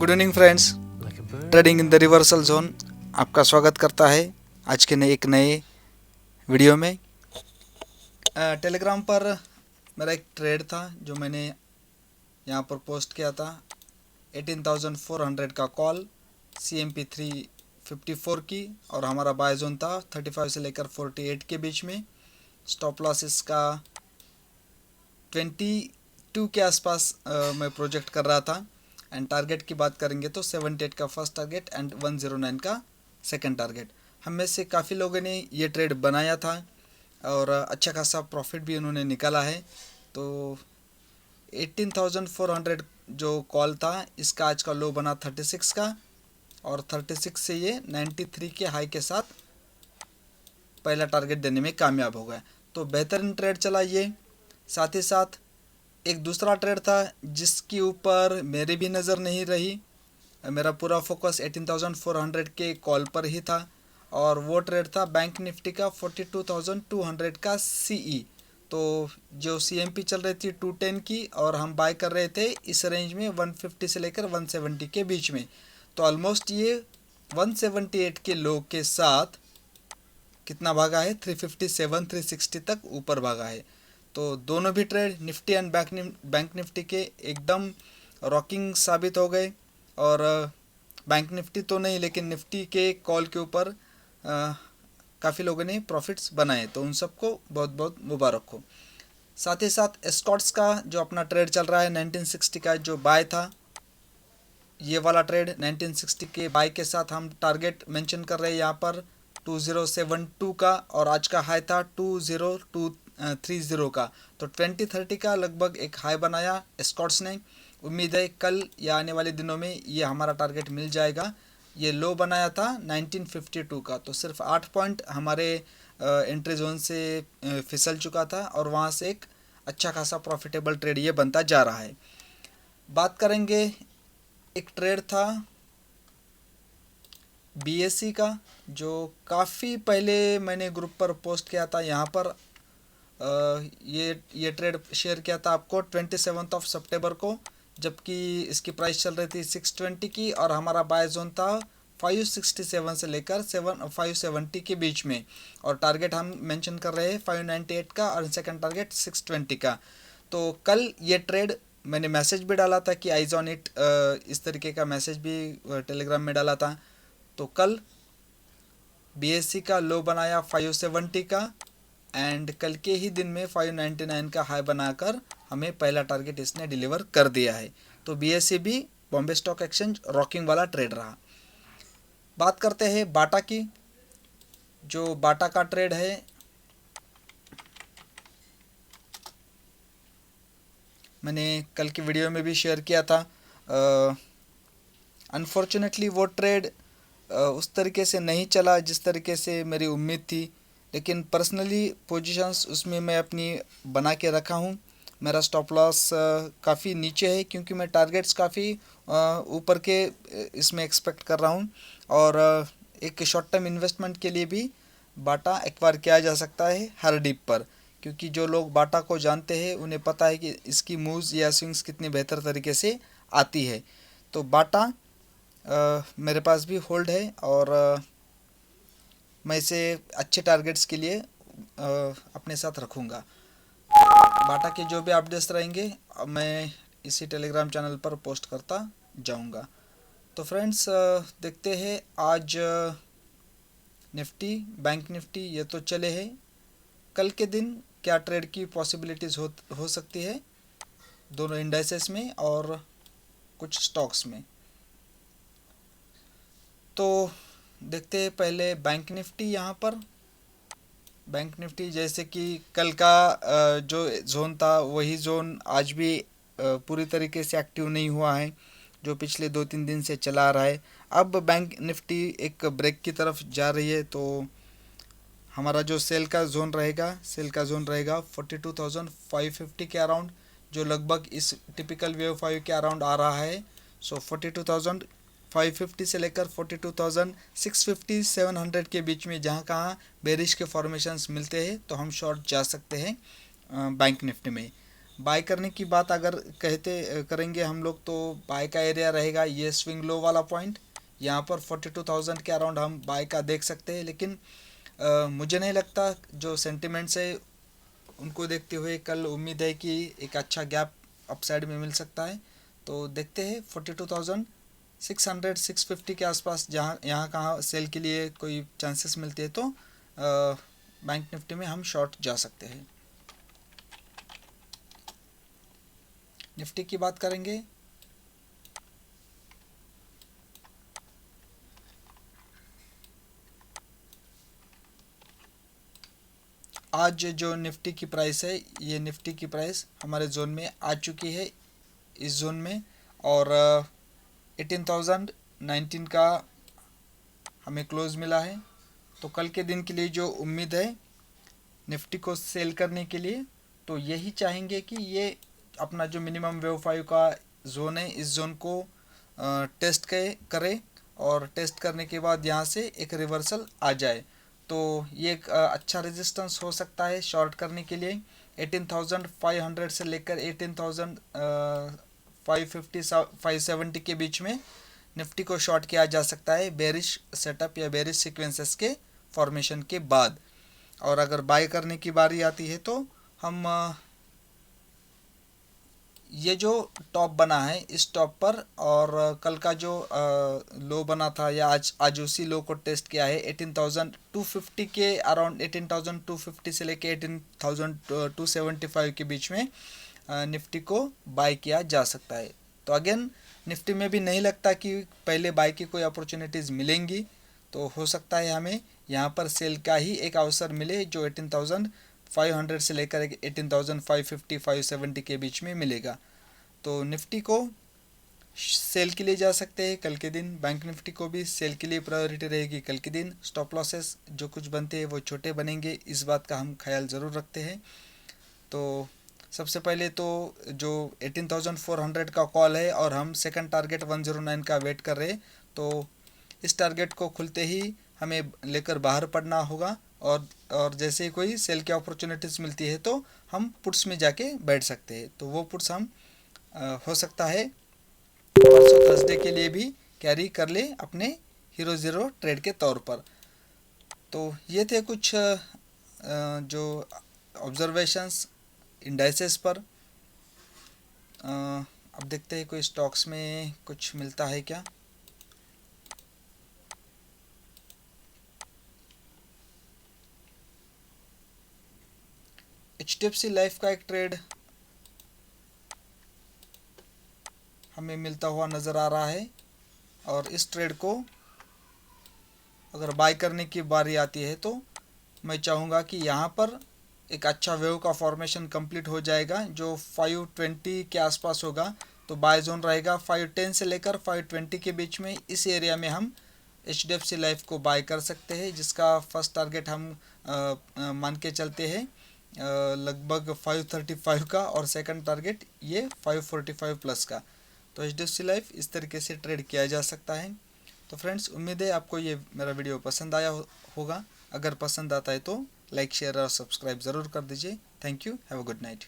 Good evening friends. Trading in the reversal zone आपका स्वागत करता है आज के एक नए वीडियो में। टेलीग्राम पर मेरा एक ट्रेड था जो मैंने यहाँ पर पोस्ट किया था। 18,400 का कॉल, CMP 354 की, और हमारा बाय जोन था 35 से लेकर 48 के बीच में। स्टॉप लॉस इसका 22 के आसपास मैं प्रोजेक्ट कर रहा था। एंड टारगेट की बात करेंगे तो 78 का फर्स्ट टारगेट एंड 109 का सेकंड टारगेट। हम में से काफ़ी लोगों ने ये ट्रेड बनाया था और अच्छा खासा प्रॉफिट भी उन्होंने निकाला है। तो 18,400 जो कॉल था इसका आज का लो बना 36 का, और 36 से ये 93 के हाई के साथ पहला टारगेट देने में कामयाब हो गया। तो बेहतरीन ट्रेड चला ये। साथ ही साथ एक दूसरा ट्रेड था जिसके ऊपर मेरी भी नज़र नहीं रही। मेरा पूरा फोकस 18,400 के कॉल पर ही था, और वो ट्रेड था बैंक निफ्टी का 42,200 का CE। तो जो CMP चल रही थी 210 की, और हम बाय कर रहे थे इस रेंज में 150 से लेकर 170 के बीच में। तो ऑलमोस्ट ये 178 के लो के साथ कितना भागा है, 357 360 तक ऊपर भागा है। तो दोनों भी trade Nifty and bank Nifty के एकदम रॉकिंग साबित हो गए। और बैंक निफ्टी तो नहीं, लेकिन निफ्टी के कॉल के ऊपर काफ़ी लोगों ने प्रॉफिट्स बनाए, तो उन सबको बहुत बहुत मुबारक हो। साथ ही साथ एस्कॉर्ट्स का जो अपना ट्रेड चल रहा है 1960 का जो बाय था, ये वाला ट्रेड 1960 के बाय के साथ हम टारगेट मेंशन कर रहे हैं यहाँ पर 2072 का, और आज का हाई था 20,230 का। तो 2030 का लगभग एक हाई बनाया एस्कॉर्ट्स ने। उम्मीद है कल या आने वाले दिनों में ये हमारा टारगेट मिल जाएगा। ये लो बनाया था 1952 का, तो सिर्फ 8 पॉइंट हमारे एंट्री जोन से फिसल चुका था, और वहाँ से एक अच्छा खासा प्रॉफिटेबल ट्रेड ये बनता जा रहा है। बात करेंगे, एक ट्रेड था BSE का जो काफ़ी पहले मैंने ग्रुप पर पोस्ट किया था। यहाँ पर ये ट्रेड शेयर किया था आपको 27 सितंबर को, जबकि इसकी प्राइस चल रही थी 620 की, और हमारा बाय जोन था 567 से लेकर 570 के बीच में, और टारगेट हम मेंशन कर रहे हैं 598 का, और सेकंड टारगेट 620 का। तो कल ये ट्रेड मैंने मैसेज भी डाला था कि आइज ऑन इट, इस तरीके का मैसेज भी टेलीग्राम में डाला था। तो कल BSE का लो बनाया 570 का, एंड कल के ही दिन में 599 का हाई बनाकर हमें पहला टारगेट इसने डिलीवर कर दिया है। तो BSE भी बॉम्बे स्टॉक एक्सचेंज रॉकिंग वाला ट्रेड रहा। बात करते हैं बाटा की। जो बाटा का ट्रेड है, मैंने कल की वीडियो में भी शेयर किया था। अनफॉर्चुनेटली वो ट्रेड उस तरीके से नहीं चला जिस तरीके से मेरी उम्मीद थी, लेकिन पर्सनली पोजीशंस उसमें मैं अपनी बना के रखा हूँ। मेरा स्टॉप लॉस काफ़ी नीचे है, क्योंकि मैं टारगेट्स काफ़ी ऊपर के इसमें एक्सपेक्ट कर रहा हूँ, और एक शॉर्ट टर्म इन्वेस्टमेंट के लिए भी बाटा एक्वायर किया जा सकता है हर डिप पर, क्योंकि जो लोग बाटा को जानते हैं उन्हें पता है कि इसकी मूव्स या स्विंग्स कितनी बेहतर तरीके से आती है। तो बाटा मेरे पास भी होल्ड है, और मैं इसे अच्छे टारगेट्स के लिए अपने साथ रखूँगा। बाटा के जो भी अपडेट्स रहेंगे मैं इसी टेलीग्राम चैनल पर पोस्ट करता जाऊँगा। तो फ्रेंड्स, देखते हैं आज निफ्टी बैंक निफ्टी ये तो चले हैं, कल के दिन क्या ट्रेड की पॉसिबिलिटीज़ हो सकती है दोनों इंडाइसेस में और कुछ स्टॉक्स में। तो देखते हैं पहले बैंक निफ्टी। यहाँ पर बैंक निफ्टी जैसे कि कल का जो जोन था वही जोन आज भी पूरी तरीके से एक्टिव नहीं हुआ है, जो पिछले 2-3 दिन से चला आ रहा है। अब बैंक निफ्टी एक ब्रेक की तरफ जा रही है, तो हमारा जो सेल का जोन रहेगा 42,550 के अराउंड, जो लगभग इस टिपिकल वेव 5 के अराउंड आ रहा है। सो 42,550 से लेकर 42,650 700 के बीच में जहाँ कहाँ बेरिश के फॉर्मेशंस मिलते हैं, तो हम शॉर्ट जा सकते हैं बैंक निफ्टी में। बाय करने की बात अगर करेंगे हम लोग, तो बाय का एरिया रहेगा ये स्विंग लो वाला पॉइंट, यहाँ पर 42,000 के अराउंड हम बाय का देख सकते हैं। लेकिन मुझे नहीं लगता, जो सेंटिमेंट्स है उनको देखते हुए कल उम्मीद है कि एक अच्छा गैप अपसाइड में मिल सकता है। तो देखते हैं 42,600 650 के आसपास जहाँ यहाँ कहाँ सेल के लिए कोई चांसेस मिलते हैं, तो बैंक निफ्टी में हम शॉर्ट जा सकते हैं। निफ्टी की बात करेंगे, आज जो निफ्टी की प्राइस है, ये निफ्टी की प्राइस हमारे जोन में आ चुकी है, इस जोन में, और 18,019 का हमें क्लोज मिला है। तो कल के दिन के लिए जो उम्मीद है निफ्टी को सेल करने के लिए, तो यही चाहेंगे कि ये अपना जो मिनिमम वेव 5 का जोन है, इस जोन को टेस्ट करे, और टेस्ट करने के बाद यहाँ से एक रिवर्सल आ जाए, तो ये एक अच्छा रेजिस्टेंस हो सकता है शॉर्ट करने के लिए। 18,500 से लेकर 18,550 570 के बीच में निफ्टी को शॉर्ट किया जा सकता है बेरिश सेटअप या बेरिश सीक्वेंसेस के फॉर्मेशन के बाद। और अगर बाय करने की बारी आती है, तो हम ये जो टॉप बना है, इस टॉप पर, और कल का जो लो बना था, या आज उसी लो को टेस्ट किया है 18,250 के अराउंड, 18,250 से लेके 18,275 के बीच में निफ्टी को बाय किया जा सकता है। तो अगेन निफ्टी में भी नहीं लगता कि पहले बाय की कोई अपॉर्चुनिटीज़ मिलेंगी, तो हो सकता है हमें यहाँ पर सेल का ही एक अवसर मिले, जो 18,500 से लेकर 18,550 570 के बीच में मिलेगा। तो निफ्टी को सेल के लिए जा सकते हैं कल के दिन, बैंक निफ्टी को भी सेल के लिए प्रायोरिटी रहेगी कल के दिन। स्टॉप लॉसेस जो कुछ बनते हैं वो छोटे बनेंगे, इस बात का हम ख्याल ज़रूर रखते हैं। तो सबसे पहले तो जो 18,400 का कॉल है, और हम सेकंड टारगेट 109 का वेट कर रहे हैं, तो इस टारगेट को खुलते ही हमें लेकर बाहर पड़ना होगा, और जैसे ही कोई सेल की अपॉर्चुनिटीज़ मिलती है, तो हम पुट्स में जाके बैठ सकते हैं। तो वो पुट्स हम हो सकता है परसों थर्सडे के लिए भी कैरी कर ले अपने हीरो ज़ीरो ट्रेड के तौर पर। तो ये थे कुछ जो ऑब्जर्वेशंस इंडाइसेस पर। अब देखते हैं कोई स्टॉक्स में कुछ मिलता है क्या। HDFC लाइफ का एक ट्रेड हमें मिलता हुआ नज़र आ रहा है, और इस ट्रेड को अगर बाय करने की बारी आती है, तो मैं चाहूँगा कि यहाँ पर एक अच्छा वेव का फॉर्मेशन कंप्लीट हो जाएगा, जो 520 के आसपास होगा, तो बाय जोन रहेगा 510 से लेकर 520 के बीच में। इस एरिया में हम HDFC लाइफ को बाय कर सकते हैं, जिसका फर्स्ट टारगेट हम मान के चलते हैं लगभग 535 का, और सेकंड टारगेट ये 545 प्लस का। तो HDFC लाइफ इस तरीके से ट्रेड किया जा सकता है। तो फ्रेंड्स, उम्मीद है आपको ये मेरा वीडियो पसंद आया होगा। अगर पसंद आता है तो लाइक, शेयर और सब्सक्राइब ज़रूर कर दीजिए। Thank you, have a good night.